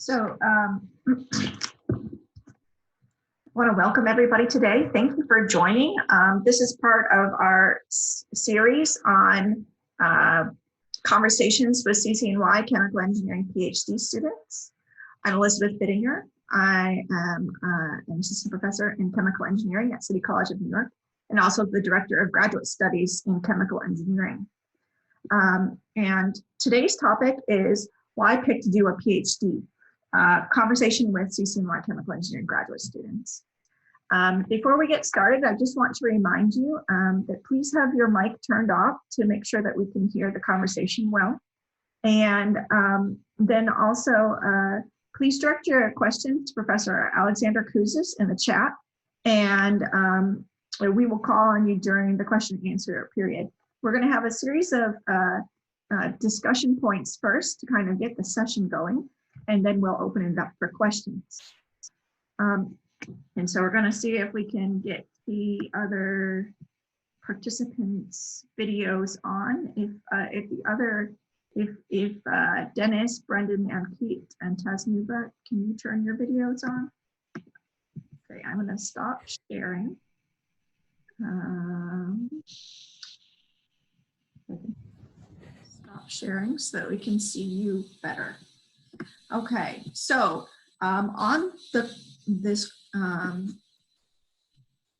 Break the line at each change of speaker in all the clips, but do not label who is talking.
So I want to welcome everybody today. Thank you for joining. This is part of our series on conversations with CCNY Chemical Engineering PhD students. I'm Elizabeth Bittinger. I am an assistant professor in chemical engineering at City College of New York, and also the director of graduate studies in chemical engineering. And today's topic is why pick to do a PhD? Conversation with CCNY Chemical Engineering graduate students. Before we get started, I just want to remind you that please have your mic turned off to make sure that we can hear the conversation well. And then also, please direct your questions to Professor Alexander Kouzis in the chat, and we will call on you during the question and answer period. We're going to have a series of discussion points first to kind of get the session going, and then we'll open it up for questions. And so we're going to see if we can get the other participants' videos on. If Dennis, Brendan, Ankit, and Tasnuba, can you turn your videos on? Okay, I'm going to stop sharing. Stop sharing so that we can see you better. Okay, so on this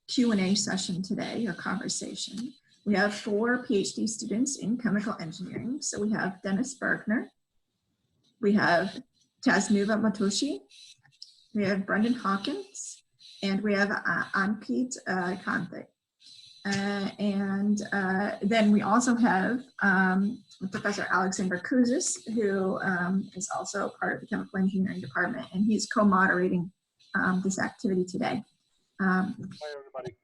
Q&A session today, or conversation, we have 4 PhD students in chemical engineering. So we have Dennis Bergner, we have Tasnuba Matoshi, we have Brendan Hawkins, and we have Ankit Kante. Then we also have Professor Alexander Kouzis, who is also part of the chemical engineering department, and he's co-moderating this activity today. Hi, everybody.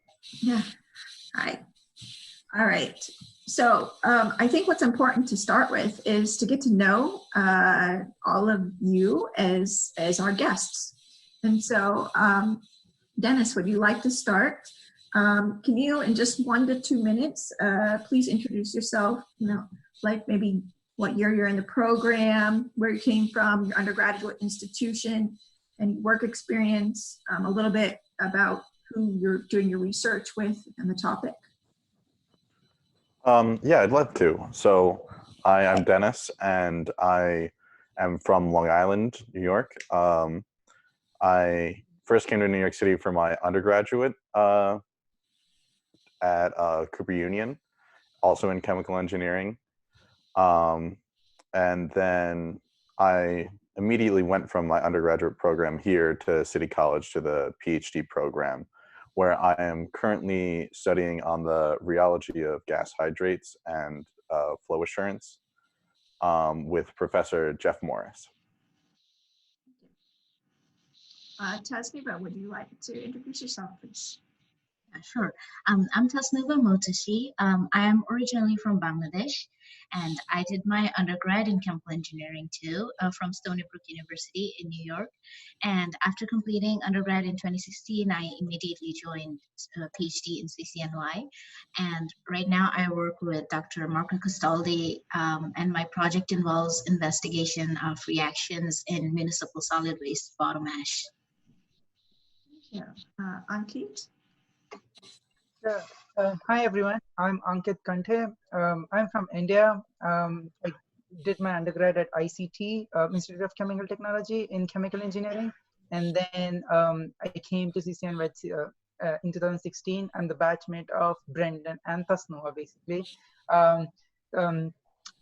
Yeah, hi. All right. So I think what's important to start with is to get to know all of you as our guests. And so, Dennis, would you like to start? Can you, in just 1 to 2 minutes, please introduce yourself, like maybe what year you're in the program, where you came from, your undergraduate institution, and work experience, a little bit about who you're doing your research with and the topic.
Yeah, I'd love to. So I'm Dennis, and I am from Long Island, New York. I first came to New York City for my undergraduate at Cooper Union, also in chemical engineering. And then I immediately went from my undergraduate program here to City College to the PhD program, where I am currently studying on the rheology of gas hydrates and flow assurance with Professor Jeff Morris.
Tasnuba, would you like to introduce yourself, please?
Sure. I'm Tasnuba Motashi. I am originally from Bangladesh, and I did my undergrad in chemical engineering too from Stony Brook University in New York. And after completing undergrad in 2016, I immediately joined a PhD in CCNY. And right now I work with Dr. Marco Castaldi, and my project involves investigation of reactions in municipal solid waste bottom ash.
Yeah. Ankit?
Hi everyone, I'm Ankit Kante. I'm from India. I did my undergrad at ICT, Institute of Chemical Technology in chemical engineering. And then I came to CCNY in 2016. I'm the batchmate of Brendan and Tasnuba, basically.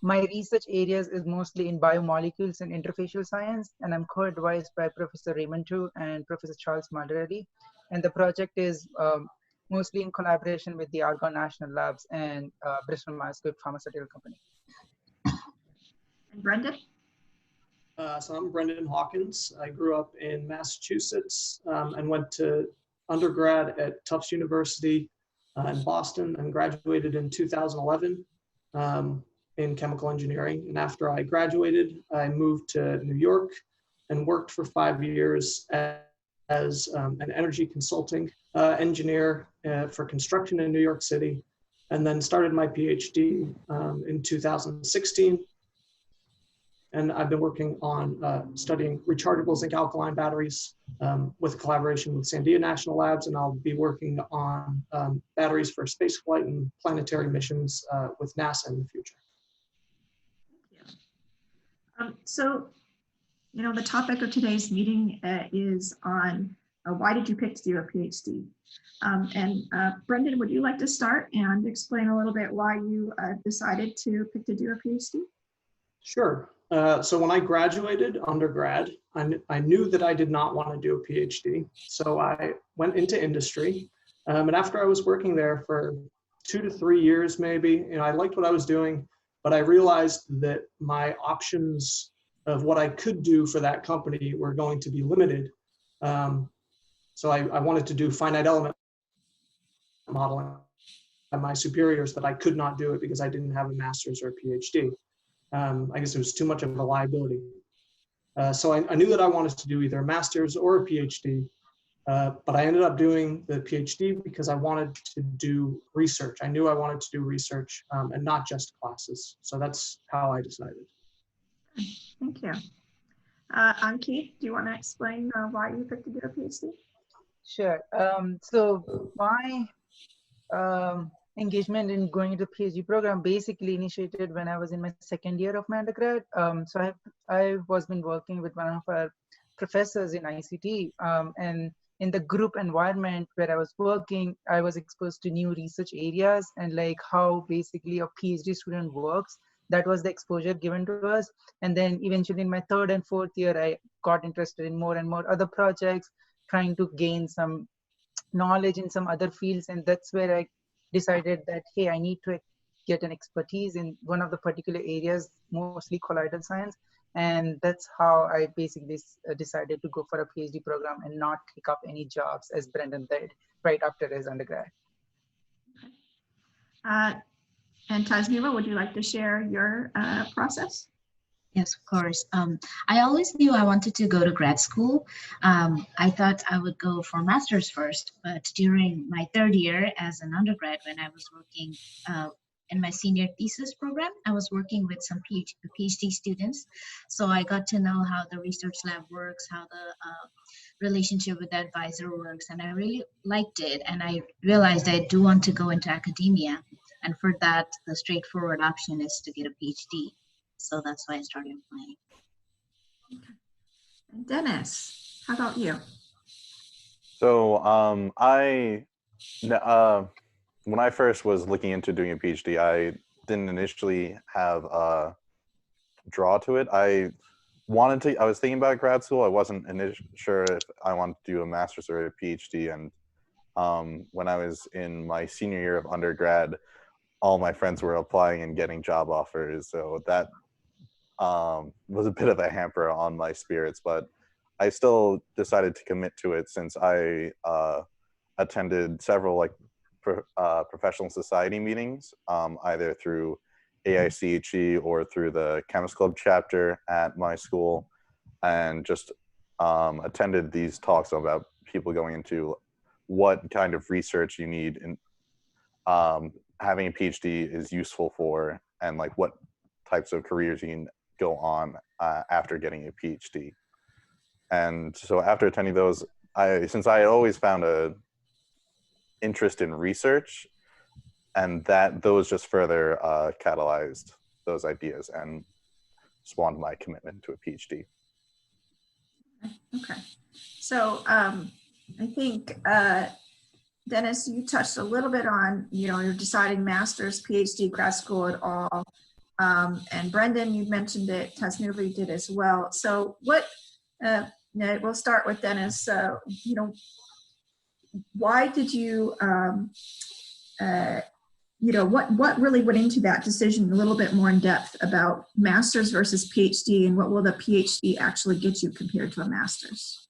My research areas is mostly in biomolecules and interfacial science, and I'm co-advised by Professor Raymond Tu and Professor Charles Marderelli. And the project is mostly in collaboration with the Argonne National Labs and Bristol Myers Squibb Pharmaceutical Company.
And Brendan?
So I'm Brendan Hawkins. I grew up in Massachusetts and went to undergrad at Tufts University in Boston and graduated in 2011 in chemical engineering. And after I graduated, I moved to New York and worked for 5 years as an energy consulting engineer for construction in New York City, and then started my PhD in 2016. and I've been working on studying rechargeable zinc alkaline batteries with collaboration with Sandia National Labs, and I'll be working on batteries for spaceflight and planetary missions with NASA in the future.
So, the topic of today's meeting is on why did you pick to do a PhD? Brendan, would you like to start and explain a little bit why you decided to pick to do a PhD?
Sure. So when I graduated undergrad, I knew that I did not want to do a PhD. So I went into industry. And after I was working there for 2 to 3 years, maybe, I liked what I was doing, but I realized that my options of what I could do for that company were going to be limited. So I wanted to do finite element modeling. And my superiors that I could not do it because I didn't have a master's or a PhD. I guess it was too much of a liability. So I knew that I wanted to do either a master's or a PhD, but I ended up doing the PhD because I wanted to do research. I knew I wanted to do research and not just classes. So that's how I decided.
Thank you. Ankit, do you want to explain why you picked to do a PhD?
Sure. So my engagement in going into PhD program basically initiated when I was in my second year of my undergrad. So I was been working with one of our professors in ICT, and in the group environment where I was working, I was exposed to new research areas and like how basically a PhD student works. That was the exposure given to us. And then eventually in my third and fourth year, I got interested in more and more other projects, trying to gain some knowledge in some other fields. And that's where I decided that, hey, I need to get an expertise in one of the particular areas, mostly colloidal science. And that's how I basically decided to go for a PhD program and not pick up any jobs as Brendan did right after his undergrad.
And Tasneema, would you like to share your process?
Yes, of course. I always knew I wanted to go to grad school. I thought I would go for master's first, but during my third year as an undergrad, when I was working in my senior thesis program, I was working with some PhD students. So I got to know how the research lab works, how the relationship with the advisor works, and I really liked it. And I realized I do want to go into academia. And for that, the straightforward option is to get a PhD. So that's why I started applying.
And Dennis, how about you?
So when I first was looking into doing a PhD, I didn't initially have a draw to it. I was thinking about grad school. I wasn't sure if I wanted to do a master's or a PhD. And when I was in my senior year of undergrad, all my friends were applying and getting job offers. So that was a bit of a hamper on my spirits, but I still decided to commit to it since I attended several professional society meetings, either through AIC ChE or through the Chemist Club chapter at my school, and just attended these talks about people going into what kind of research you need in having a PhD is useful for, and like what types of careers you can go on after getting a PhD. And so after attending those, since I had always found a interest in research, and those just further catalyzed those ideas and spawned my commitment to a PhD.
Okay, so I think Dennis, you touched a little bit on, you're deciding master's, PhD, grad school at all. And Brendan, you mentioned it, Tasneeva did as well. So we'll start with Dennis. Why did you, what really went into that decision a little bit more in depth about master's versus PhD, and what will the PhD actually get you compared to a master's?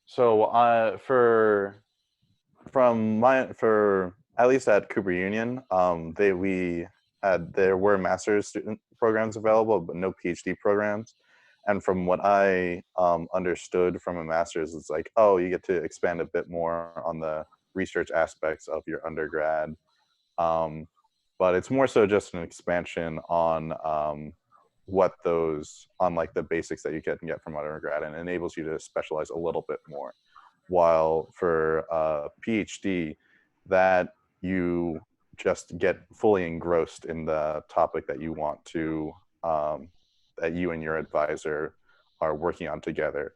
So for at least at Cooper Union, there were master's student programs available, but no PhD programs. And from what I understood from a master's, it's like, oh, you get to expand a bit more on the research aspects of your undergrad. but it's more so just an expansion on like the basics that you can get from undergrad, and enables you to specialize a little bit more. While for PhD, that you just get fully engrossed in the topic that you want to, that you and your advisor are working on together.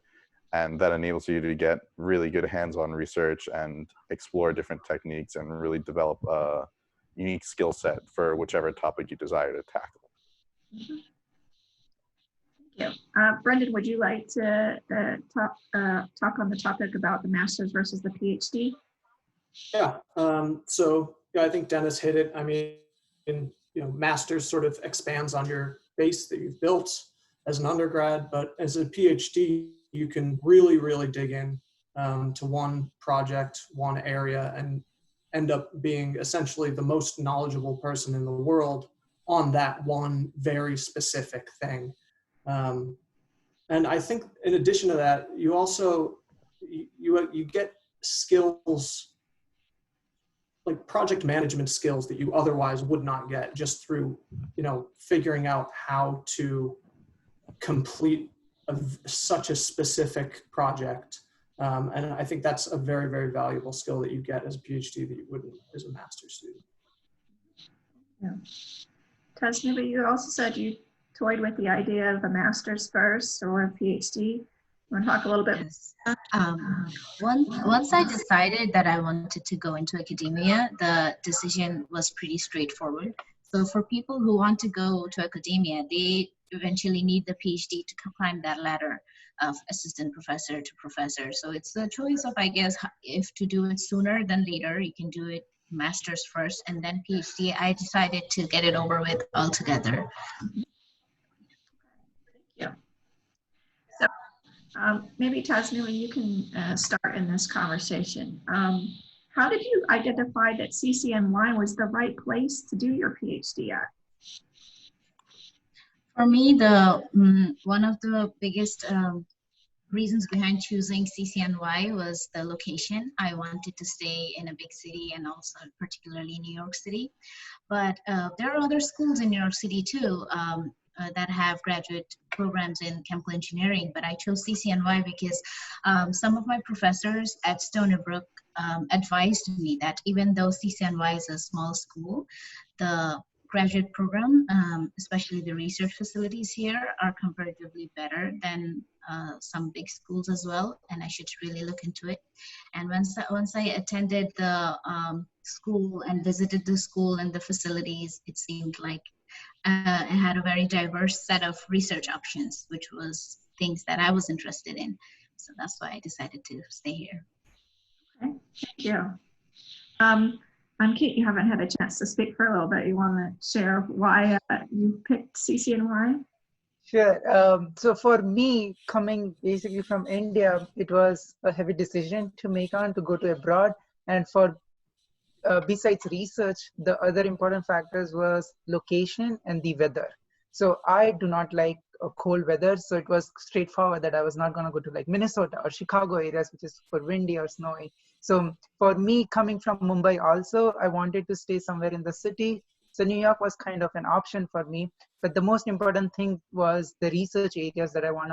And that enables you to get really good hands-on research and explore different techniques and really develop a unique skill set for whichever topic you desire to tackle.
Thank you. Brendan, would you like to talk on the topic about the master's versus the PhD?
Yeah. So I think Dennis hit it. I mean, master's sort of expands on your base that you've built as an undergrad, but as a PhD, you can really, really dig in to one project, one area, and end up being essentially the most knowledgeable person in the world on that one very specific thing. And I think in addition to that, you also, you get skills, like project management skills that you otherwise would not get just through, figuring out how to complete such a specific project. And I think that's a very, very valuable skill that you get as a PhD that you wouldn't as a master's student.
Yeah. Tasnuba, you also said you toyed with the idea of a master's first or a PhD. You want to talk a little bit?
Yes. Once I decided that I wanted to go into academia, the decision was pretty straightforward. So for people who want to go to academia, they eventually need the PhD to climb that ladder of assistant professor to professor. So it's a choice of, I guess, if to do it sooner than later. You can do it master's first and then PhD. I decided to get it over with altogether.
Yeah. So maybe Tasnuba, you can start in this conversation. How did you identify that CCNY was the right place to do your PhD at?
For me, one of the biggest reasons behind choosing CCNY was the location. I wanted to stay in a big city, and also particularly New York City. But there are other schools in New York City too that have graduate programs in chemical engineering, but I chose CCNY because some of my professors at Stony Brook advised me that even though CCNY is a small school, the graduate program, especially the research facilities here, are comparatively better than some big schools as well, and I should really look into it. And once I attended the school and visited the school and the facilities, it seemed like it had a very diverse set of research options, which was things that I was interested in. So that's why I decided to stay here.
Okay, thank you. Kate, you haven't had a chance to speak for a little bit. You want to share why you picked CCNY?
Sure. So for me, coming basically from India, it was a heavy decision to make on to go to abroad. And for besides research, the other important factors was location and the weather. So I do not like cold weather, so it was straightforward that I was not going to go to like Minnesota or Chicago areas, which is for windy or snowy. So for me, coming from Mumbai also, I wanted to stay somewhere in the city. So New York was kind of an option for me. But the most important thing was the research areas that I want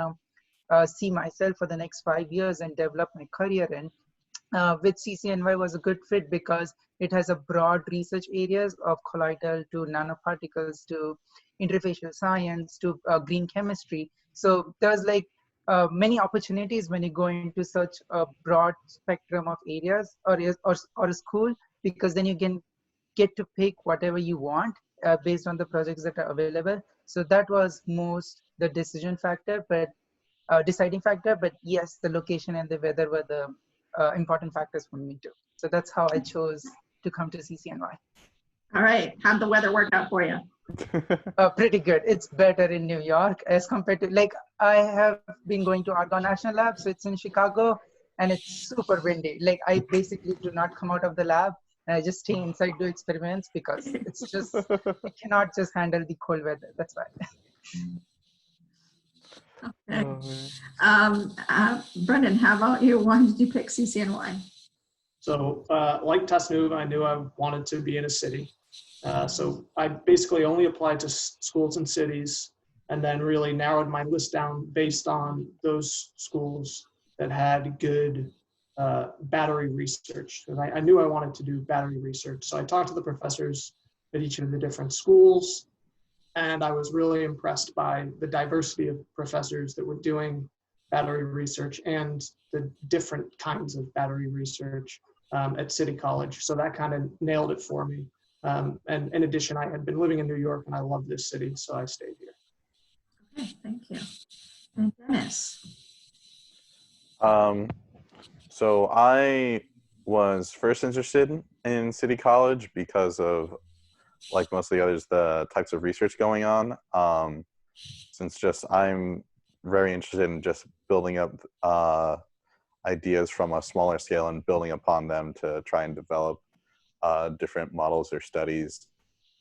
to see myself for the next 5 years and develop my career in. With CCNY was a good fit because it has a broad research areas of colloidal to nanoparticles to interfacial science to green chemistry. So there's like many opportunities when you go into such a broad spectrum of areas or a school, because then you can get to pick whatever you want based on the projects that are available. So that was most the decision factor, but deciding factor. But yes, the location and the weather were the important factors for me too. So that's how I chose to come to CCNY.
All right, how'd the weather work out for you?
Pretty good. It's better in New York as compared to, like, I have been going to Argonne National Lab, so it's in Chicago, and it's super windy. Like, I basically do not come out of the lab, and I just stay inside, do experiments, because it's just, I cannot just handle the cold weather. That's why.
Okay. Brendan, how about you? Why did you pick CCNY?
So like Tasnuba, I knew I wanted to be in a city. So I basically only applied to schools and cities, and then really narrowed my list down based on those schools that had good battery research. And I knew I wanted to do battery research. So I talked to the professors at each of the different schools, and I was really impressed by the diversity of professors that were doing battery research and the different kinds of battery research at City College. So that kind of nailed it for me. And in addition, I had been living in New York and I love this city, so I stayed here.
Okay, thank you. And Dennis.
So I was first interested in City College because of, like most of the others, the types of research going on. Since just I'm very interested in just building up ideas from a smaller scale and building upon them to try and develop different models or studies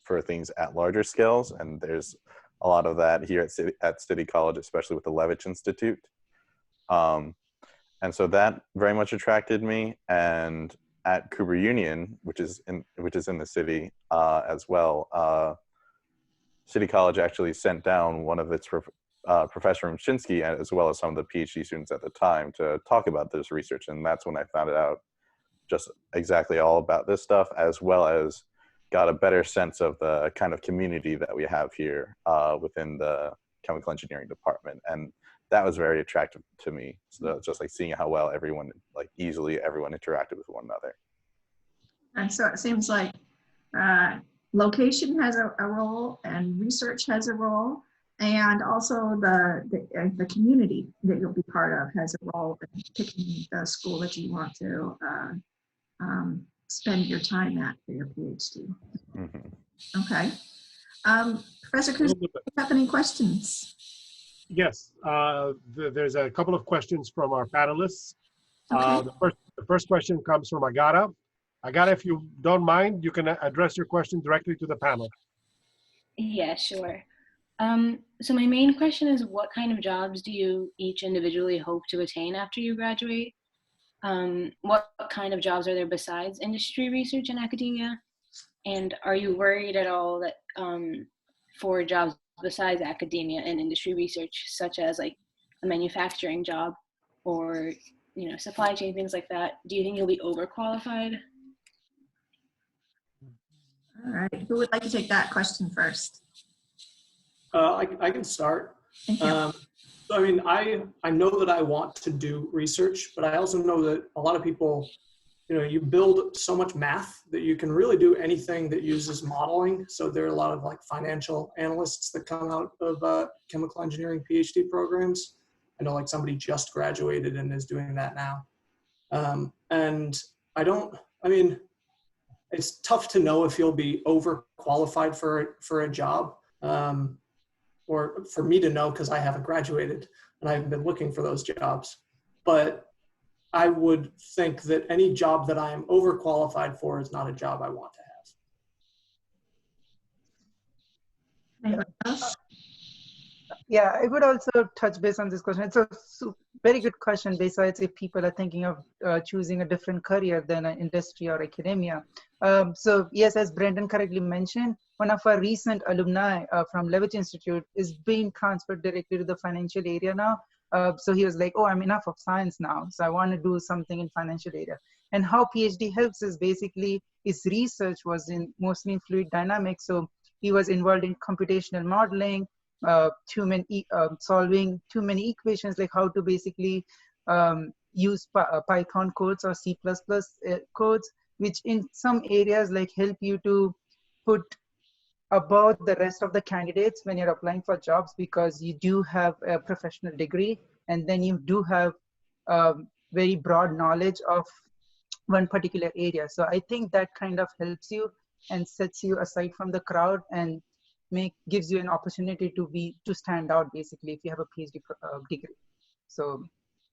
for things at larger scales. And there's a lot of that here at City College, especially with the Levitch Institute. And so that very much attracted me. And at Cooper Union, which is in the city as well, City College actually sent down one of its Professor Mshinsky, as well as some of the PhD students at the time, to talk about this research. And that's when I found out just exactly all about this stuff, as well as got a better sense of the kind of community that we have here within the chemical engineering department. And that was very attractive to me. So just like seeing how well everyone interacted with one another.
And so it seems like location has a role, and research has a role, and also the community that you'll be part of has a role in picking the school that you want to spend your time at for your PhD.
Mm-hmm.
Okay. Professor Cruz, do you have any questions?
Yes, there's a couple of questions from our panelists.
Okay.
The first question comes from Agata. Agata, if you don't mind, you can address your question directly to the panel.
Yeah, sure. So my main question is, what kind of jobs do you each individually hope to attain after you graduate? What kind of jobs are there besides industry research and academia? And are you worried at all that for jobs besides academia and industry research, such as like a manufacturing job or supply chain, things like that, do you think you'll be overqualified?
All right. Who would like to take that question first?
I can start.
Thank you.
So, I mean, I know that I want to do research, but I also know that a lot of people, you build so much math that you can really do anything that uses modeling. So there are a lot of like financial analysts that come out of chemical engineering PhD programs. I know like somebody just graduated and is doing that now. And it's tough to know if you'll be overqualified for a job, or for me to know because I haven't graduated and I haven't been looking for those jobs. But I would think that any job that I am overqualified for is not a job I want to have.
Anyone else?
Yeah, I would also touch base on this question. It's a very good question besides if people are thinking of choosing a different career than an industry or academia. So yes, as Brendan correctly mentioned, one of our recent alumni from Levitch Institute is being transferred directly to the financial area now. So he was like, oh, I'm enough of science now, so I want to do something in financial area. And how PhD helps is basically his research was mostly in fluid dynamics. So he was involved in computational modeling, solving too many equations, like how to basically use Python codes or C++ codes, which in some areas like help you to put above the rest of the candidates when you're applying for jobs, because you do have a professional degree and then you do have very broad knowledge of one particular area. So I think that kind of helps you and sets you aside from the crowd and gives you an opportunity to stand out, basically, if you have a PhD degree. So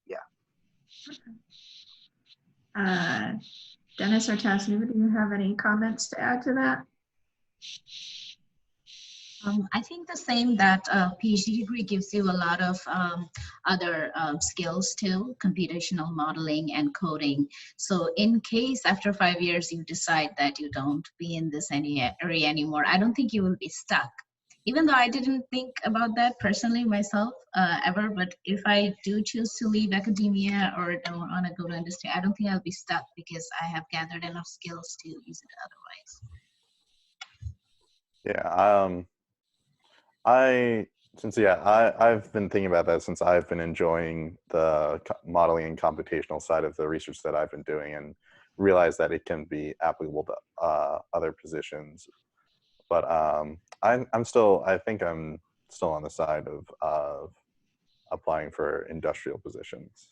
yeah.
Dennis or Tasnuva, do you have any comments to add to that?
I think the same that PhD degree gives you a lot of other skills too, computational modeling and coding. So in case after 5 years you decide that you don't be in this any area anymore, I don't think you will be stuck. Even though I didn't think about that personally myself ever, but if I do choose to leave academia or don't want to go to industry, I don't think I'll be stuck because I have gathered enough skills to use it otherwise.
Yeah. I've been thinking about that since I've been enjoying the modeling and computational side of the research that I've been doing, and realized that it can be applicable to other positions. But I think I'm still on the side of applying for industrial positions.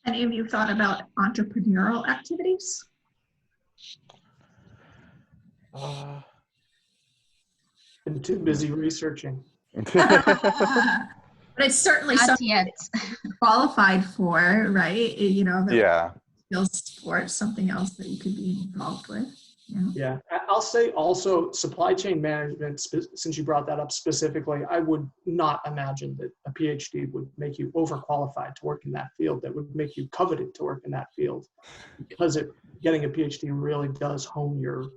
Any of you thought about entrepreneurial activities?
Been too busy researching.
But it's certainly
Not
something
yet.
qualified for, right? You know, the
Yeah.
skills for something else that you could be involved with. You know?
Yeah, I'll say also supply chain management, since you brought that up specifically, I would not imagine that a PhD would make you overqualified to work in that field, that would make you coveted to work in that field, because getting a PhD really does hone your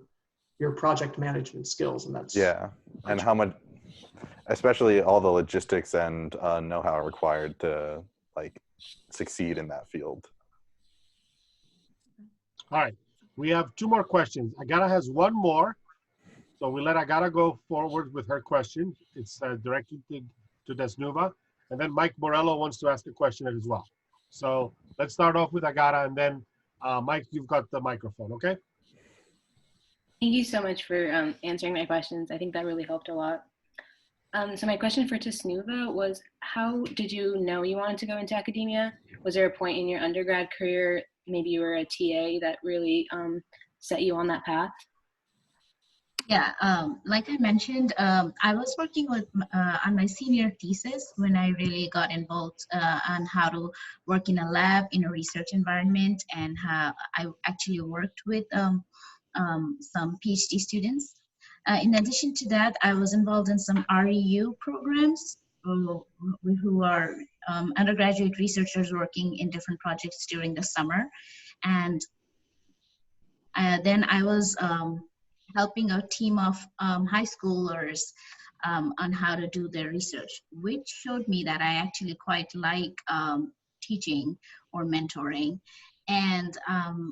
project management skills. And that's,
Yeah. And how much, especially all the logistics and know-how required to like succeed in that field.
All right, we have 2 more questions. Agata has 1 more, so we let Agata go forward with her question. It's directed to Desnuva, and then Mike Morello wants to ask a question as well. So let's start off with Agata, and then Mike, you've got the microphone, okay?
Thank you so much for answering my questions. I think that really helped a lot. So my question for Tesnuva was, how did you know you wanted to go into academia? Was there a point in your undergrad career, maybe you were a TA, that really set you on that path?
Yeah, like I mentioned, I was working with on my senior thesis when I really got involved on how to work in a lab in a research environment, and how I actually worked with some PhD students. In addition to that, I was involved in some REU programs who are undergraduate researchers working in different projects during the summer. And then I was helping a team of high schoolers on how to do their research, which showed me that I actually quite like teaching or mentoring. And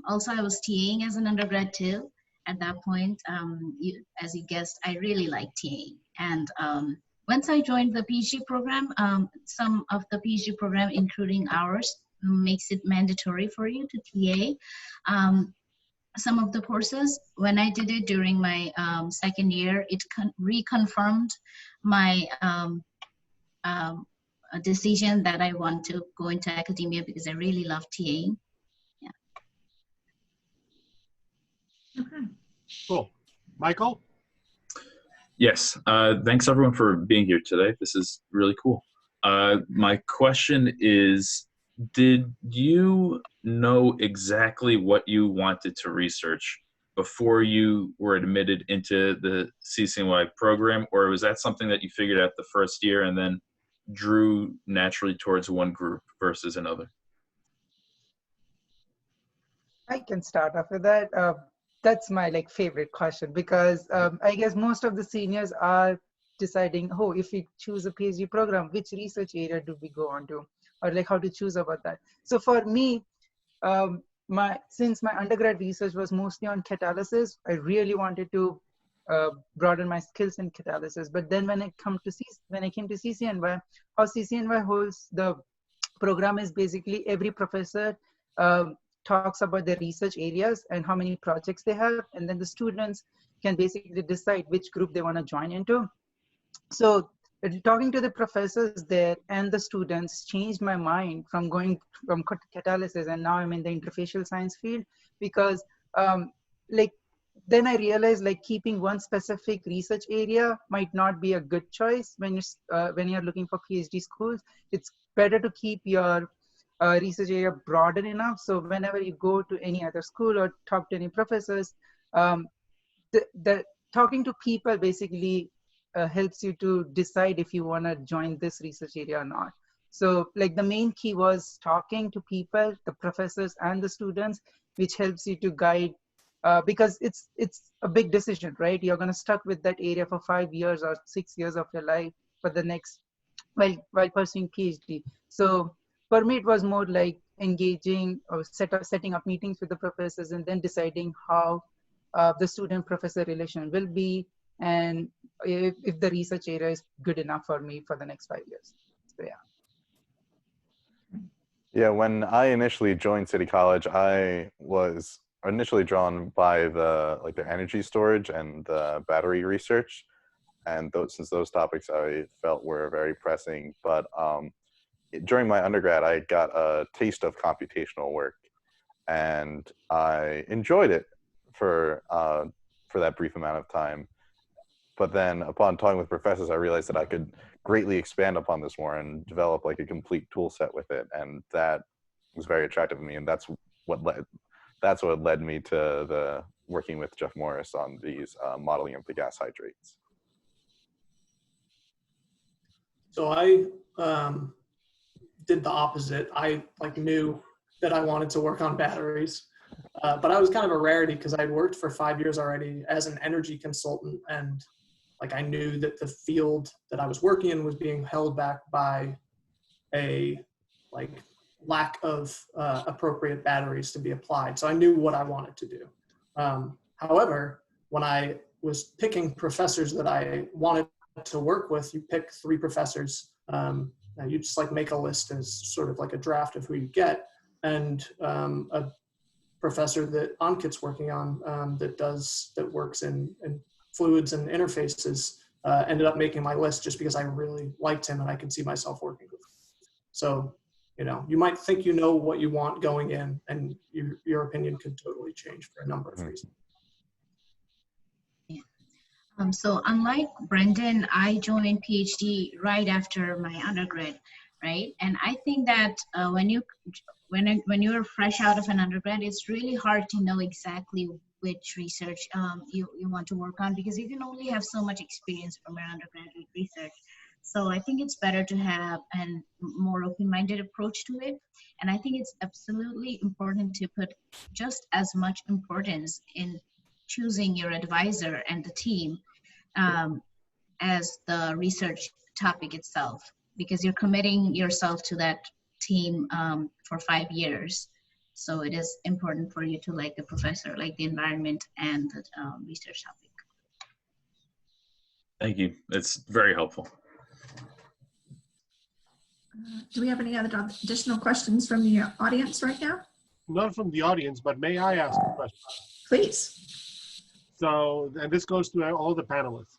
also I was TAing as an undergrad too. At that point, as you guessed, I really like TAing. And once I joined the PhD program, some of the PhD program, including ours, makes it mandatory for you to TA. Some of the courses. When I did it during my second year, it reconfirmed my decision that I want to go into academia because I really love TAing. Yeah.
Okay.
Cool. Michael?
Yes, thanks everyone for being here today. This is really cool. My question is, did you know exactly what you wanted to research before you were admitted into the CCNY program, or was that something that you figured out the first year and then drew naturally towards one group versus another?
I can start off with that. That's my favorite question, because I guess most of the seniors are deciding, oh, if we choose a PhD program, which research area do we go on to, or how to choose about that. So for me, since my undergrad research was mostly on catalysis, I really wanted to broaden my skills in catalysis. But then when I came to CCNY, how CCNY holds the program is basically every professor talks about their research areas and how many projects they have, and then the students can basically decide which group they want to join into. So talking to the professors there and the students changed my mind from going from catalysis, and now I'm in the interfacial science field, because then I realized keeping one specific research area might not be a good choice when you're looking for PhD schools. It's better to keep your research area broader enough, so whenever you go to any other school or talk to any professors, the talking to people basically helps you to decide if you want to join this research area or not. So like the main key was talking to people, the professors and the students, which helps you to guide, because it's a big decision, right? You're going to stuck with that area for 5 years or 6 years of your life for the next, while pursuing PhD. So for me, it was more like engaging or setting up meetings with the professors and then deciding how the student-professor relation will be, and if the research area is good enough for me for the next 5 years. So yeah.
Yeah, when I initially joined City College, I was initially drawn by their energy storage and the battery research, and since those topics I felt were very pressing. But during my undergrad, I got a taste of computational work, and I enjoyed it for that brief amount of time. But then upon talking with professors, I realized that I could greatly expand upon this more and develop like a complete tool set with it. And that was very attractive to me. And that's what led me to working with Jeff Morris on these modeling of the gas hydrates.
So I did the opposite. I knew that I wanted to work on batteries, but I was kind of a rarity because I'd worked for 5 years already as an energy consultant, and I knew that the field that I was working in was being held back by a lack of appropriate batteries to be applied. So I knew what I wanted to do. However, when I was picking professors that I wanted to work with, you pick 3 professors. You just make a list as sort of like a draft of who you get, and a professor that Ankit's working on that works in fluids and interfaces ended up making my list just because I really liked him and I could see myself working with him. So, you might think you know what you want going in, and your opinion could totally change for a number of reasons.
So unlike Brendan, I joined PhD right after my undergrad, right? And I think that when you're fresh out of an undergrad, it's really hard to know exactly which research you want to work on, because you can only have so much experience from your undergraduate research. So I think it's better to have a more open-minded approach to it. And I think it's absolutely important to put just as much importance in choosing your advisor and the team as the research topic itself, because you're committing yourself to that team for 5 years. So it is important for you to like the professor, like the environment and the research topic.
Thank you. It's very helpful.
Do we have any other additional questions from the audience right now?
Not from the audience, but may I ask a question?
Please.
So, and this goes to all the panelists.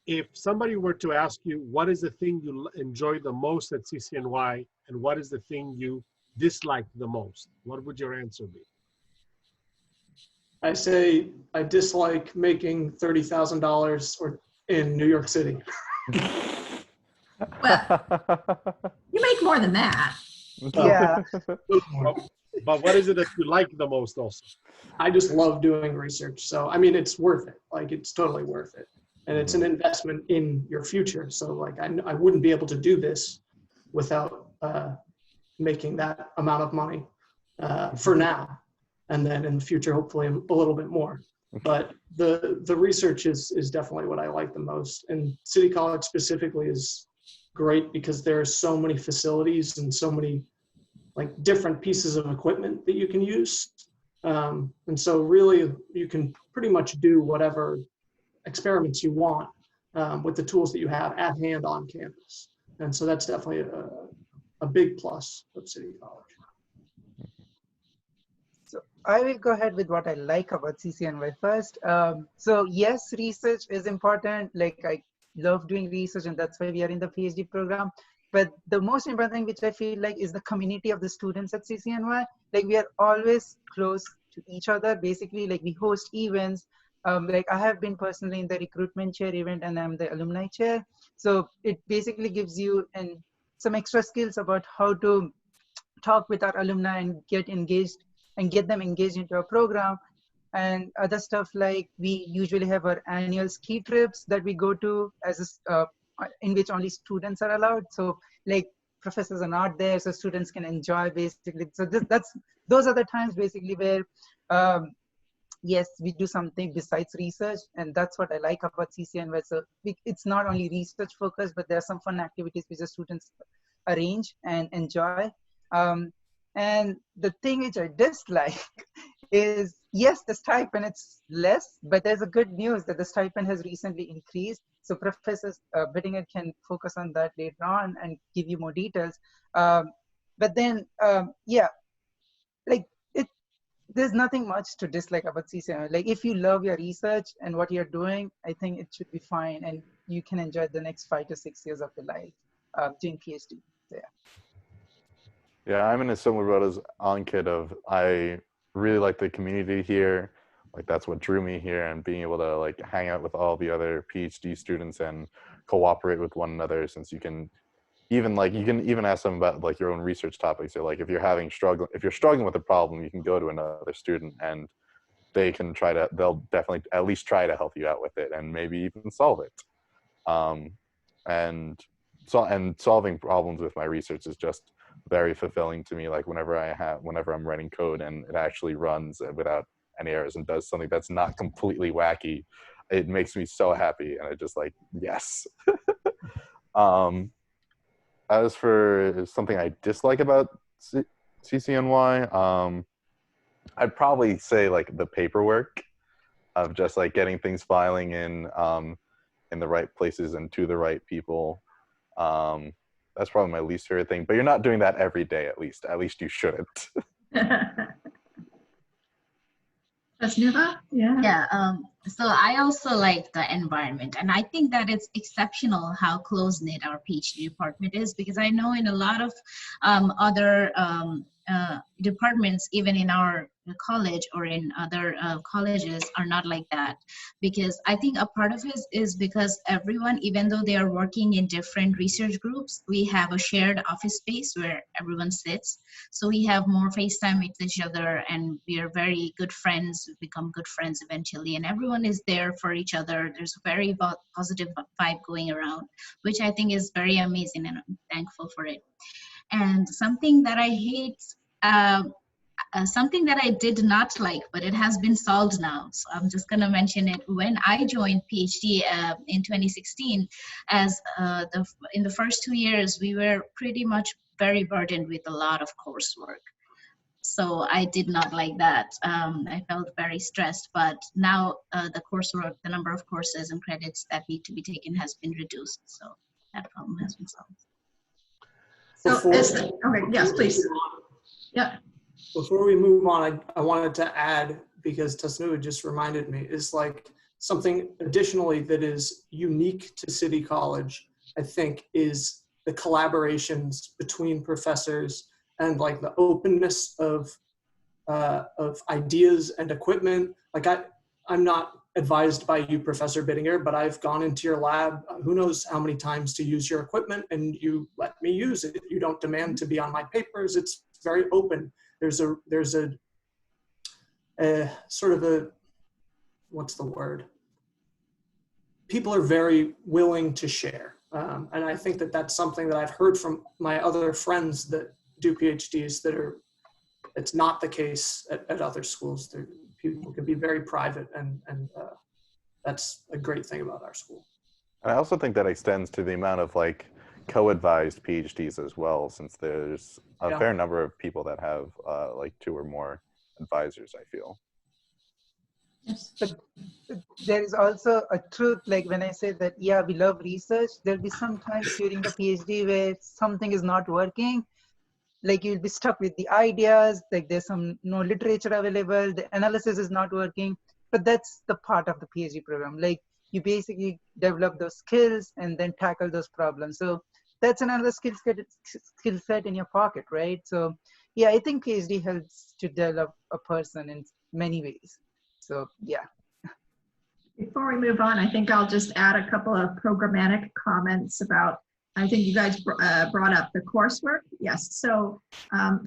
If somebody were to ask you, what is the thing you enjoy the most at CCNY, and what is the thing you dislike the most, what would your answer be?
I say I dislike making $30,000 in New York City.
Well, you make more than that.
Yeah.
But what is it that you like the most also?
I just love doing research. So, I mean, it's worth it. It's totally worth it. And it's an investment in your future. So I wouldn't be able to do this without making that amount of money for now. And then in the future, hopefully a little bit more. But the research is definitely what I like the most. And City College specifically is great because there are so many facilities and so many different pieces of equipment that you can use. And so really you can pretty much do whatever experiments you want with the tools that you have at hand on campus. And so that's definitely a big plus of City College.
So I will go ahead with what I like about CCNY first. So yes, research is important. I love doing research, and that's why we are in the PhD program. But the most important thing which I feel is the community of the students at CCNY. We are always close to each other. Basically, we host events. I have been personally in the recruitment chair event, and I'm the alumni chair. So it basically gives you some extra skills about how to talk with our alumni and get engaged and get them engaged into our program. and other stuff like we usually have our annual ski trips that we go to as in which only students are allowed. So like professors are not there, so students can enjoy basically. So those are the times basically where yes, we do something besides research, and that's what I like about CCNY. So it's not only research focused, but there are some fun activities which the students arrange and enjoy. And the thing which I dislike is, yes, the stipend, it's less, but there's a good news that the stipend has recently increased. So Professor Bittinger can focus on that later on and give you more details. But then, yeah, like there's nothing much to dislike about CCNY. Like if you love your research and what you're doing, I think it should be fine, and you can enjoy the next 5 to 6 years of your life doing PhD. So, yeah.
Yeah, I'm in a similar boat as Ankit of I really like the community here. Like that's what drew me here, and being able to like hang out with all the other PhD students and cooperate with one another, since you can even ask them about like your own research topics. So like if you're struggling with a problem, you can go to another student and they'll definitely at least try to help you out with it and maybe even solve it. And solving problems with my research is just very fulfilling to me. Like whenever I'm writing code and it actually runs without any errors and does something that's not completely wacky, it makes me so happy, and I just like, yes. As for something I dislike about CCNY, I'd probably say like the paperwork of just like getting things filing in the right places and to the right people. That's probably my least favorite thing, but you're not doing that every day, at least you shouldn't.
That's Nuva? Yeah.
Yeah, so I also like the environment, and I think that it's exceptional how close-knit our PhD department is, because I know in a lot of other departments, even in our college or in other colleges, are not like that. Because I think a part of it is because everyone, even though they are working in different research groups, we have a shared office space where everyone sits. So we have more FaceTime with each other, and we are very good friends. We become good friends eventually, and everyone is there for each other. There's a very positive vibe going around, which I think is very amazing, and I'm thankful for it. And something that I hate, something that I did not like, but it has been solved now, so I'm just going to mention it. When I joined PhD in 2016, in the first 2 years, we were pretty much very burdened with a lot of coursework. So I did not like that. I felt very stressed, but now the coursework, the number of courses and credits that need to be taken has been reduced. So that problem has been solved.
So okay, yes, please. Yeah.
Before we move on, I wanted to add, because Tasnuva just reminded me, is like something additionally that is unique to City College, I think, is the collaborations between professors and like the openness of ideas and equipment. Like I'm not advised by you, Professor Bittinger, but I've gone into your lab, who knows how many times, to use your equipment, and you let me use it. You don't demand to be on my papers. It's very open. There's a sort of a, what's the word? People are very willing to share. And I think that that's something that I've heard from my other friends that do PhDs it's not the case at other schools. People can be very private, and that's a great thing about our school.
And I also think that extends to the amount of like co-advised PhDs as well, since there's a fair number of people that have like 2 or more advisors, I feel.
Yes.
But there is also a truth, like when I say that, yeah, we love research, there'll be some times during the PhD where something is not working. Like you'll be stuck with the ideas, like there's no literature available, the analysis is not working, but that's the part of the PhD program. Like you basically develop those skills and then tackle those problems. So that's another skill set in your pocket, right? So yeah, I think PhD helps to develop a person in many ways. So yeah.
Before we move on, I think I'll just add a couple of programmatic comments about I think you guys brought up the coursework. Yes. So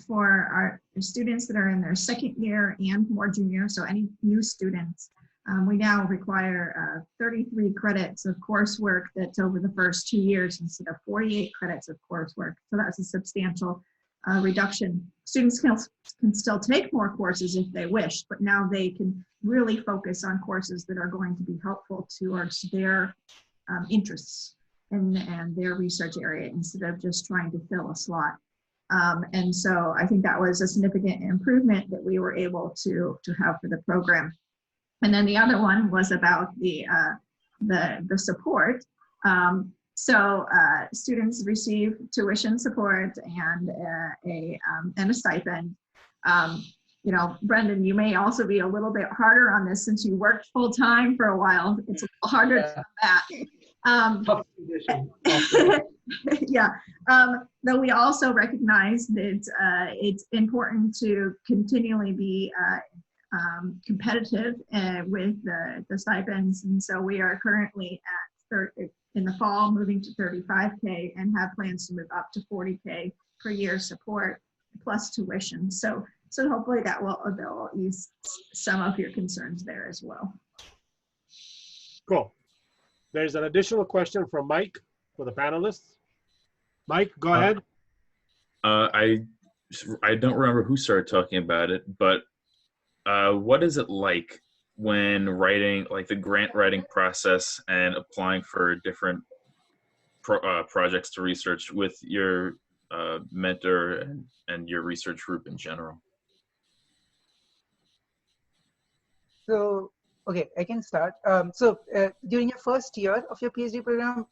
for our students that are in their second year and more junior, so any new students, we now require 33 credits of coursework that's over the first 2 years instead of 48 credits of coursework. So that's a substantial reduction. Students can still take more courses if they wish, but now they can really focus on courses that are going to be helpful towards their interests and their research area instead of just trying to fill a slot. And so I think that was a significant improvement that we were able to have for the program. And then the other one was about the support. So students receive tuition support and a stipend. You know, Brendan, you may also be a little bit harder on this since you worked full time for a while. It's a little harder to come back.
Tough condition.
Yeah, though we also recognize that it's important to continually be competitive with the stipends, and so we are currently at in the fall moving to 35K and have plans to move up to 40K per year support plus tuition. So hopefully that will ease some of your concerns there as well.
Cool. There's an additional question from Mike for the panelists. Mike, go ahead.
I don't remember who started talking about it, but what is it like when writing, like the grant writing process and applying for different projects to research with your mentor and your research group in general?
So, okay, I can start. During your first year of your PhD program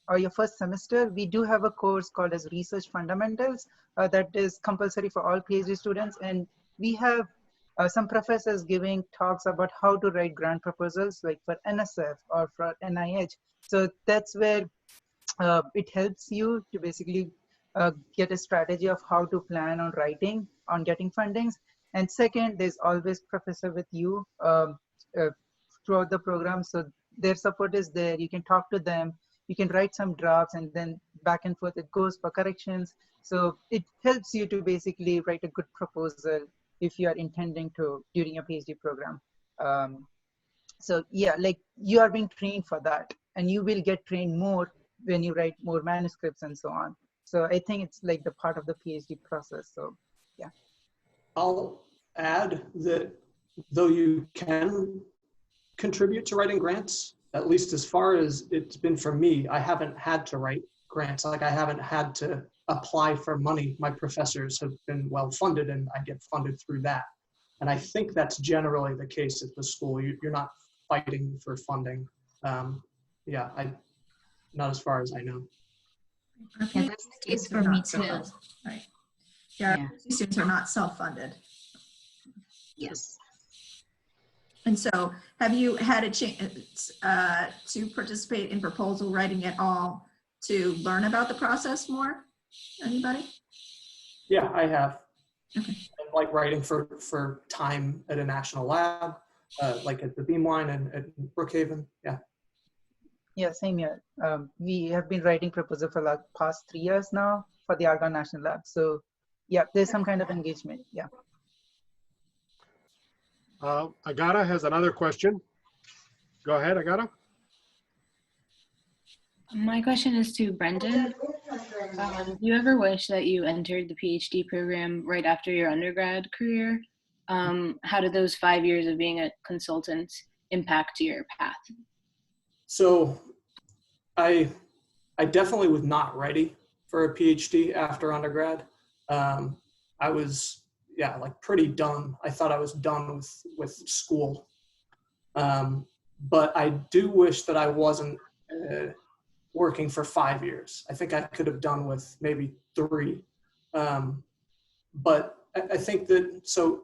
or your first semester, we do have a course called as Research Fundamentals that is compulsory for all PhD students. And we have some professors giving talks about how to write grant proposals like for NSF or for NIH. So that's where it helps you to basically get a strategy of how to plan on writing, on getting fundings. And second, there's always professor with you throughout the program. So their support is there. You can talk to them. You can write some drafts and then back and forth it goes for corrections. So it helps you to basically write a good proposal if you are intending to during a PhD program. So yeah, like you are being trained for that and you will get trained more when you write more manuscripts and so on. So I think it's like the part of the PhD process. So yeah.
I'll add that though you can contribute to writing grants, at least as far as it's been for me, I haven't had to write grants. Like I haven't had to apply for money. My professors have been well funded and I get funded through that. And I think that's generally the case at the school. You're not fighting for funding. Yeah, not as far as I know.
Yeah, that's the case for me too.
Right. Yeah, students are not self-funded.
Yes.
And so have you had a chance to participate in proposal writing at all to learn about the process more? Anybody?
Yeah, I have.
Okay.
I like writing for time at a national lab, like at the Beamline and at Brookhaven. Yeah.
Yeah, same here. We have been writing proposal for the past 3 years now for the Argonne National Lab. So yeah, there's some kind of engagement. Yeah.
Agata has another question. Go ahead, Agata.
My question is to Brendan. Do you ever wish that you entered the PhD program right after your undergrad career? How did those 5 years of being a consultant impact your path?
So I definitely was not ready for a PhD after undergrad. I was, yeah, like pretty done. I thought I was done with school. But I do wish that I wasn't working for 5 years. I think I could have done with maybe 3. But I think that, so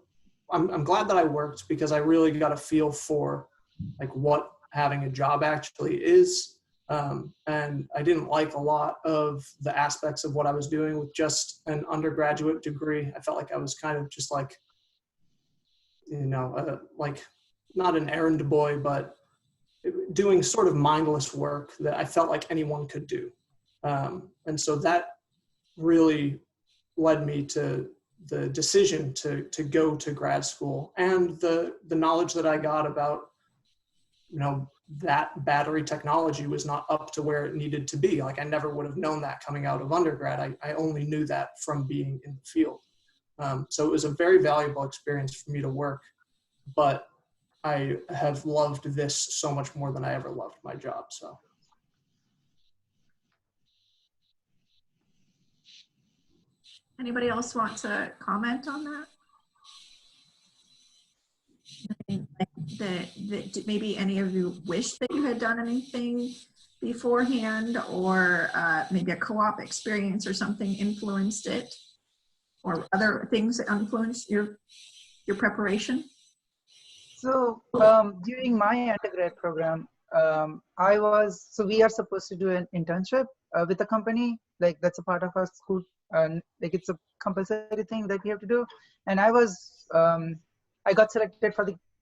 I'm glad that I worked because I really got a feel for like what having a job actually is. And I didn't like a lot of the aspects of what I was doing with just an undergraduate degree. I felt like I was kind of just like, you know, like not an errand boy, but doing sort of mindless work that I felt like anyone could do. And so that really led me to the decision to go to grad school, and the knowledge that I got about, that battery technology was not up to where it needed to be. Like, I never would have known that coming out of undergrad. I only knew that from being in the field. So it was a very valuable experience for me to work, but I have loved this so much more than I ever loved my job. So.
Anybody else want to comment on that? That maybe any of you wish that you had done anything beforehand, or maybe a co-op experience or something influenced it, or other things that influenced your preparation?
So during my undergrad program, we are supposed to do an internship with a company, like that's a part of our school, like it's a compulsory thing that we have to do. And I got selected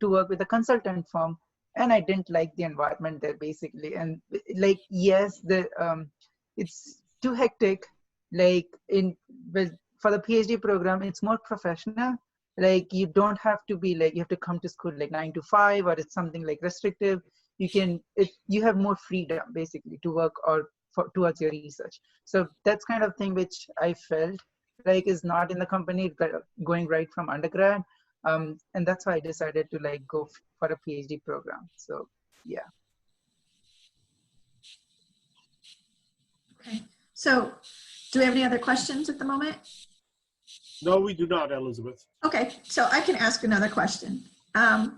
to work with a consultant firm, and I didn't like the environment there basically. And like, yes, it's too hectic. Like for the PhD program, it's more professional. Like, you don't have to be like, you have to come to school like 9 to 5, or it's something like restrictive. You have more freedom basically to work towards your research. So that's kind of thing which I felt like is not in the company going right from undergrad. And that's why I decided to like go for a PhD program. So yeah.
Okay, so do we have any other questions at the moment?
No, we do not, Elizabeth.
Okay, so I can ask another question. And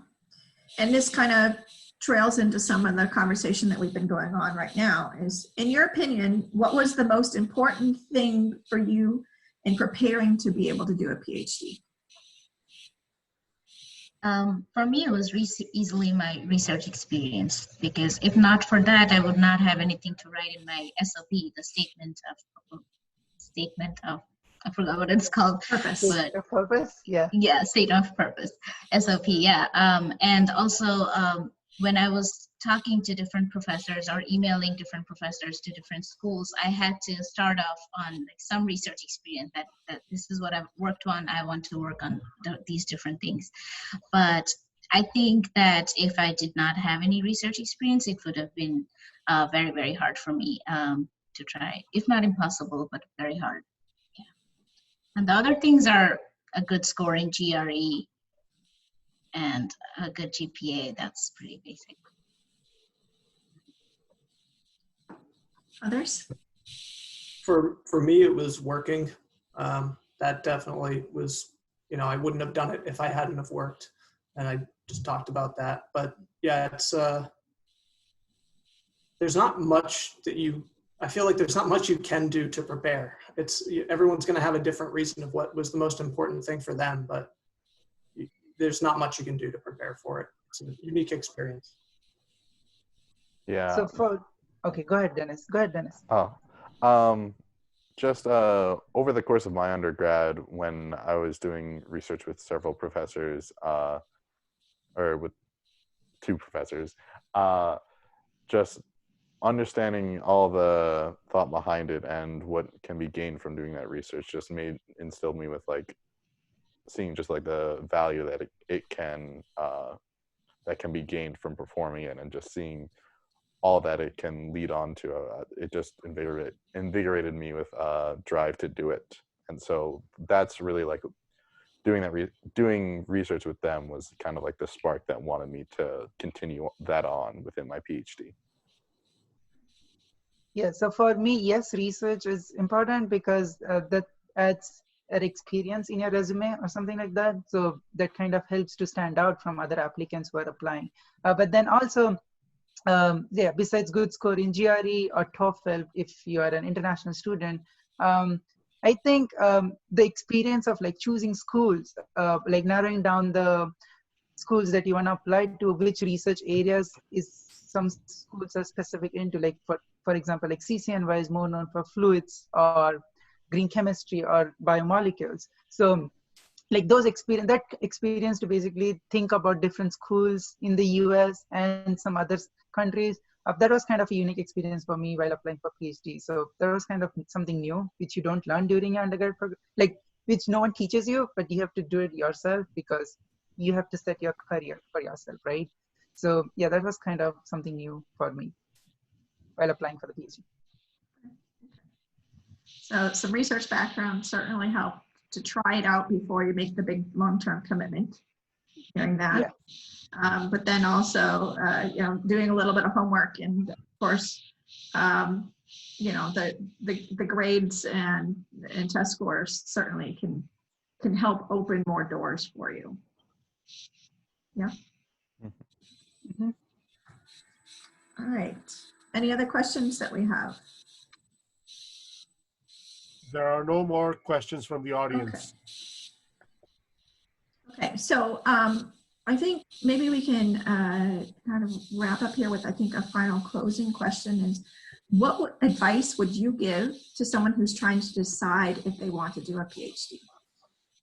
this kind of trails into some of the conversation that we've been going on right now. Is, in your opinion, what was the most important thing for you in preparing to be able to do a PhD?
For me, it was easily my research experience, because if not for that, I would not have anything to write in my SOP, the statement of I forgot what it's called.
Purpose.
But
Purpose, yeah.
Yeah, statement of purpose, SOP, yeah. And also when I was talking to different professors or emailing different professors to different schools, I had to start off on like some research experience that this is what I've worked on. I want to work on these different things. But I think that if I did not have any research experience, it would have been very, very hard for me to try, if not impossible, but very hard. Yeah. And the other things are a good score in GRE and a good GPA. That's pretty basic.
Others?
For me, it was working. That definitely was, I wouldn't have done it if I hadn't have worked. And I just talked about that. But yeah, it's, there's not much I feel like there's not much you can do to prepare. Everyone's going to have a different reason of what was the most important thing for them, but there's not much you can do to prepare for it. It's a unique experience.
Yeah.
So okay, go ahead, Dennis.
Just over the course of my undergrad, when I was doing research with several professors, or with 2 professors, just understanding all the thought behind it and what can be gained from doing that research just instilled me with like seeing just like the value that it can that can be gained from performing it, and just seeing all that it can lead on to. It just invigorated me with drive to do it. And so that's really like doing research with them was kind of like the spark that wanted me to continue that on within my PhD.
Yeah, so for me, yes, research is important because that adds an experience in your resume or something like that. So that kind of helps to stand out from other applicants who are applying. But then also, besides good score in GRE or TOEFL, if you are an international student, I think the experience of like choosing schools, like narrowing down the schools that you want to apply to, which research areas is some schools are specific into, like for example, like CCNY is more known for fluids or green chemistry or biomolecules. So like that experience to basically think about different schools in the US and some other countries that was kind of a unique experience for me while applying for PhD. So that was kind of something new, which you don't learn during your undergrad program, like which no one teaches you, but you have to do it yourself because you have to set your career for yourself, right? So yeah, that was kind of something new for me while applying for the PhD.
So some research background certainly helped to try it out before you make the big long-term commitment. Hearing that.
Yeah.
But then also, doing a little bit of homework, and of course, the grades and test scores certainly can help open more doors for you. Yeah.
Mm-hmm.
All right. Any other questions that we have?
There are no more questions from the audience.
Okay, so I think maybe we can kind of wrap up here with, I think, a final closing question is, what advice would you give to someone who's trying to decide if they want to do a PhD?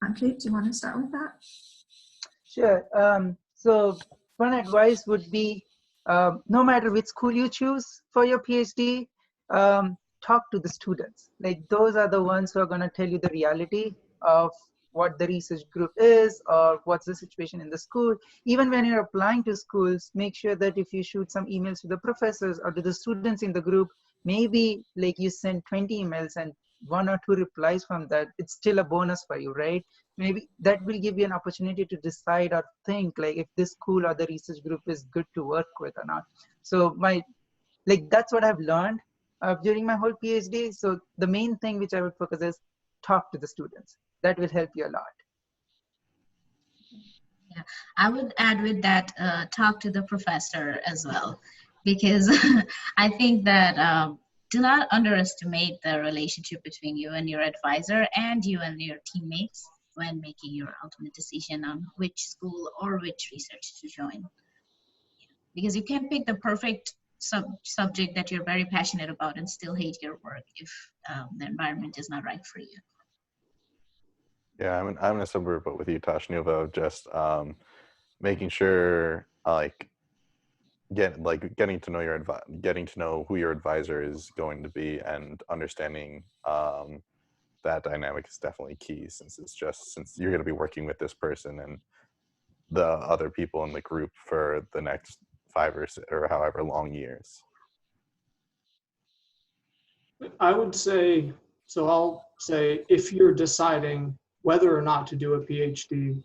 Ankit, do you want to start with that?
Sure. So one advice would be, no matter which school you choose for your PhD, talk to the students. Like those are the ones who are going to tell you the reality of what the research group is or what's the situation in the school. Even when you're applying to schools, make sure that if you shoot some emails to the professors or to the students in the group, maybe like you send 20 emails and 1 or 2 replies from that, it's still a bonus for you, right? Maybe that will give you an opportunity to decide or think like if this school or the research group is good to work with or not. So that's what I've learned during my whole PhD. So the main thing which I would focus is talk to the students. That will help you a lot.
Yeah, I would add with that, talk to the professor as well, because I think that do not underestimate the relationship between you and your advisor and you and your teammates when making your ultimate decision on which school or which research to join. Because you can pick the perfect subject that you're very passionate about and still hate your work if the environment is not right for you.
Yeah, I'm in a similar boat with you, Tashnuva, of just making sure getting to know who your advisor is going to be, and understanding that dynamic is definitely key, since you're going to be working with this person and the other people in the group for the next 5 or however long years.
I'll say, if you're deciding whether or not to do a PhD,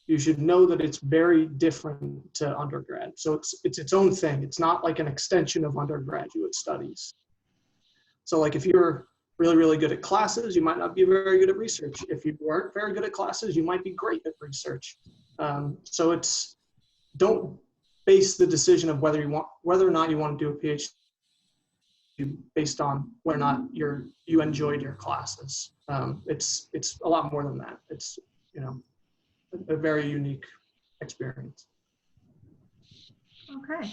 you should know that it's very different to undergrad. So it's its own thing. It's not like an extension of undergraduate studies. So like if you're really, really good at classes, you might not be very good at research. If you weren't very good at classes, you might be great at research. So don't base the decision of whether or not you want to do a PhD based on whether or not you enjoyed your classes. It's a lot more than that. It's a very unique experience.
Okay.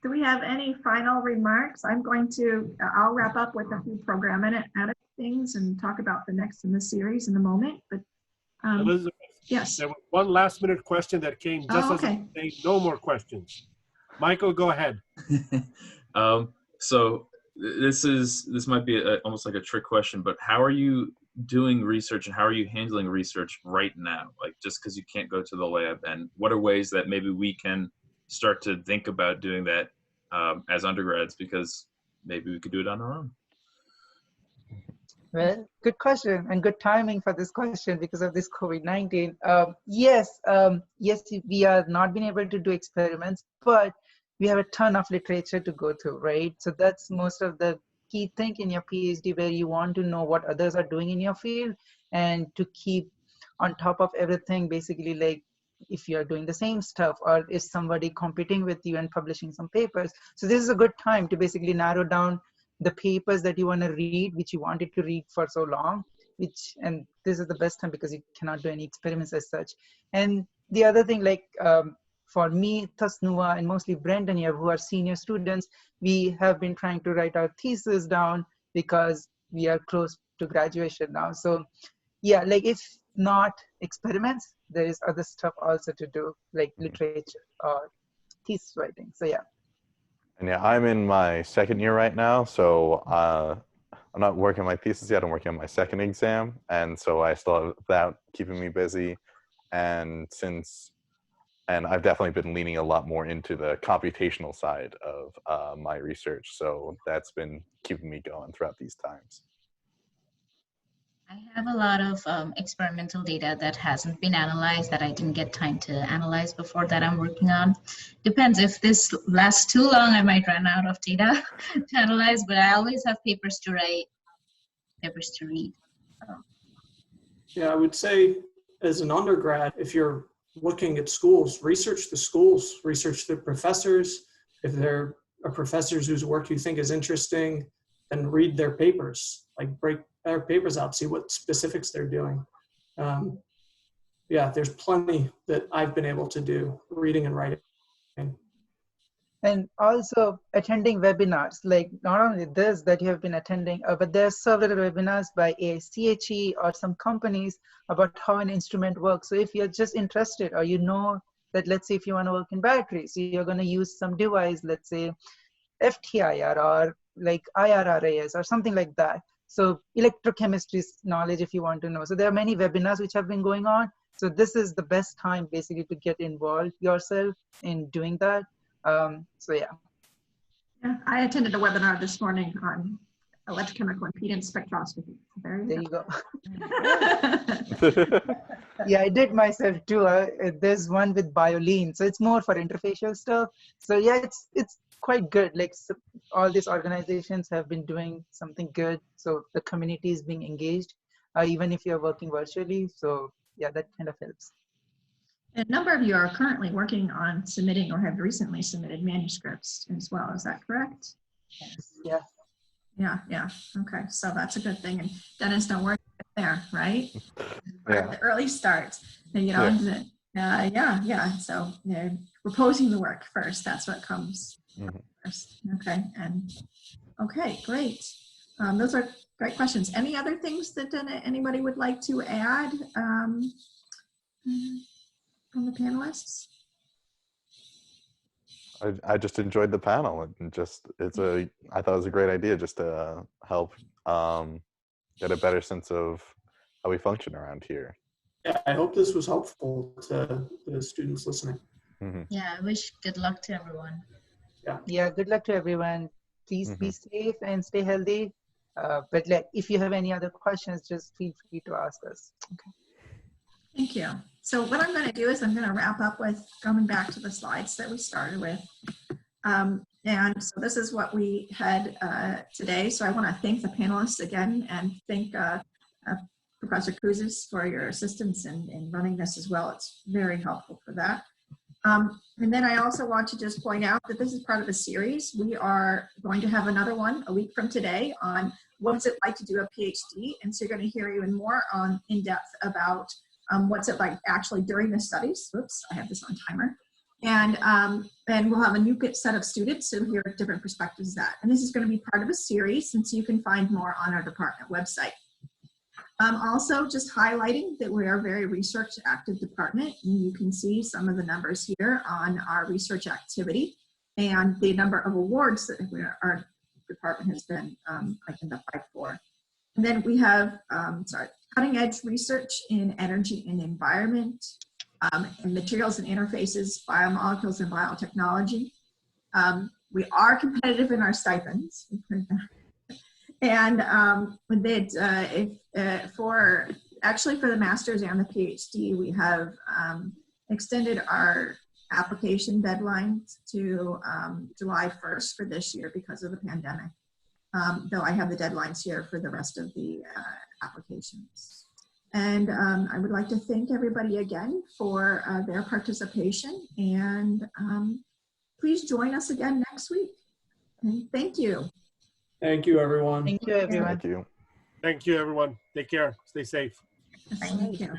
Do we have any final remarks? I'll wrap up with a few program edit things and talk about the next in the series in a moment. But
Elizabeth,
yes.
there was one last minute question that came just as I say no more questions. Michael, go ahead.
So this might be almost like a trick question, but how are you doing research and how are you handling research right now? Like just because you can't go to the lab, and what are ways that maybe we can start to think about doing that as undergrads, because maybe we could do it on our own?
Well, good question and good timing for this question because of this COVID-19. Yes, we are not being able to do experiments, but we have a ton of literature to go through, right? So that's most of the key thing in your PhD, where you want to know what others are doing in your field and to keep on top of everything, basically, like if you're doing the same stuff or is somebody competing with you and publishing some papers. So this is a good time to basically narrow down the papers that you want to read, which you wanted to read for so long, and this is the best time because you cannot do any experiments as such. And the other thing, like for me, Tasnuva, and mostly Brendan here, who are senior students, we have been trying to write our thesis down because we are close to graduation now. So yeah, like if not experiments, there is other stuff also to do, like literature or thesis writing. So yeah.
And yeah, I'm in my second year right now, so I'm not working on my thesis yet. I'm working on my second exam, and so I still have that keeping me busy. And I've definitely been leaning a lot more into the computational side of my research, so that's been keeping me going throughout these times.
I have a lot of experimental data that hasn't been analyzed that I didn't get time to analyze before that I'm working on. Depends, if this lasts too long, I might run out of data to analyze, but I always have papers to write, papers to read.
Yeah, I would say as an undergrad, if you're looking at schools, research the schools, research the professors. If there are professors whose work you think is interesting, then read their papers, like break their papers out, see what specifics they're doing. Yeah, there's plenty that I've been able to do, reading and writing.
And also attending webinars, like not only this that you have been attending, but there's several webinars by CHE or some companies about how an instrument works. So if you're just interested, or you know that, let's say if you want to work in batteries, so you're going to use some device, let's say FTIR or like IRRAS or something like that. So electrochemistry knowledge if you want to know. So there are many webinars which have been going on. So this is the best time basically to get involved yourself in doing that. So yeah.
Yeah, I attended a webinar this morning on electrochemical impedance spectroscopy. There
There
you
you go.
go.
Yeah, I did myself too. There's one with Bioline, so it's more for interfacial stuff. So yeah, it's quite good. Like all these organizations have been doing something good. So the community is being engaged, even if you're working virtually. So yeah, that kind of helps.
A number of you are currently working on submitting or have recently submitted manuscripts as well. Is that correct?
Yes.
Yeah. Yeah. Okay. So that's a good thing. And Dennis, don't worry there, right?
Yeah.
The early start, you know. Yeah. So proposing the work first. That's what comes first. Okay. And okay, great. Those are great questions. Any other things that anybody would like to add? From the panelists?
I just enjoyed the panel, and I thought it was a great idea just to help get a better sense of how we function around here.
Yeah, I hope this was helpful to the students listening.
Yeah, I wish good luck to everyone.
Yeah, good luck to everyone. Please be safe and stay healthy. But if you have any other questions, just feel free to ask us. Okay.
Thank you. So what I'm going to do is I'm going to wrap up with coming back to the slides that we started with. And so this is what we had today. So I want to thank the panelists again and thank Professor Cruzes for your assistance in running this as well. It's very helpful for that. And then I also want to just point out that this is part of a series. We are going to have another one a week from today on what's it like to do a PhD. And so you're going to hear even more in depth about what's it like actually during the studies. Whoops, I have this on timer. And we'll have a new set of students who hear different perspectives of that. And this is going to be part of a series, and so you can find more on our department website. Also, just highlighting that we are a very research active department, and you can see some of the numbers here on our research activity and the number of awards that our department has been identified for. And then we have cutting edge research in energy and environment, and materials and interfaces, biomolecules and biotechnology. We are competitive in our stipends. And for the master's and the PhD, we have extended our application deadline to July 1st for this year because of the pandemic. Though I have the deadlines here for the rest of the applications. And I would like to thank everybody again for their participation, and please join us again next week. And thank you.
Thank you, everyone.
Thank you, everyone.
Thank you.
Thank you, everyone. Take care. Stay safe.
Thank you.